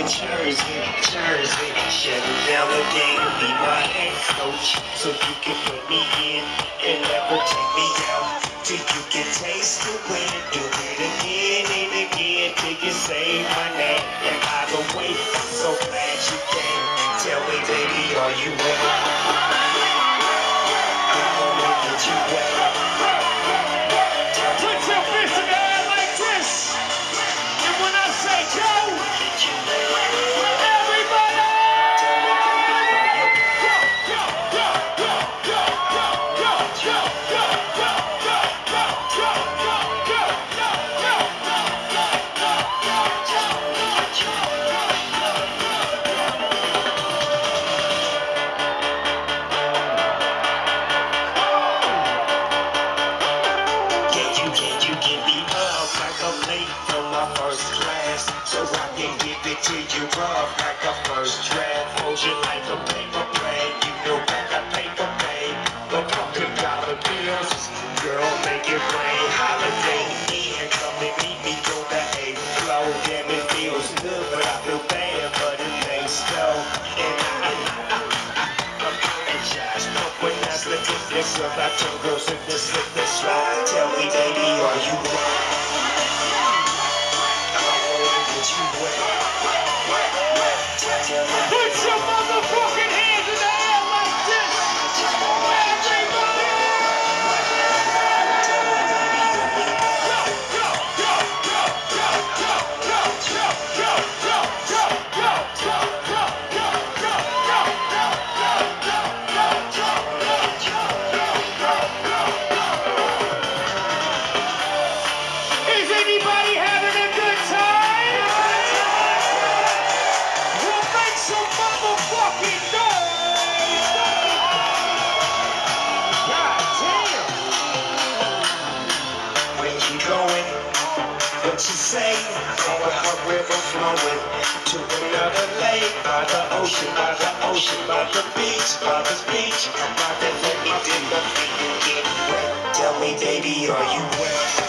Jersey, Jersey, shutting down the game, be my head coach, so you can put me in and never take me out, till you can taste the win, do it again and again, till you say my name, and by the way, I'm so glad you came, tell me baby, are you ready? I'm gonna get you wet. Put your fist in the air like this, and when I say go, Can you give me up like I'm late from my first class? So I can give it to you rough like a first draft. Hold you like a paper plane. You know I got paper pay. But fucking dollar bills, girl, make it rain. Holiday Inn, come and meet me on the 8th floor. Damn, it feels good, but I feel bad, but it ain't so. And I apologize, but when I slip this up, I told girls if this slip this slide. Tell me, baby, are you ready? put your motherfucking hands in the air like this, everybody! Is anybody having a good time? We'll make some motherfucking noise! God damn! Where you going? What you say? Going a river flowing to another lake by the ocean, by the ocean, by the beach, by the beach. I'm about to let me dip my feet and get wet. Tell me, baby, are you wet?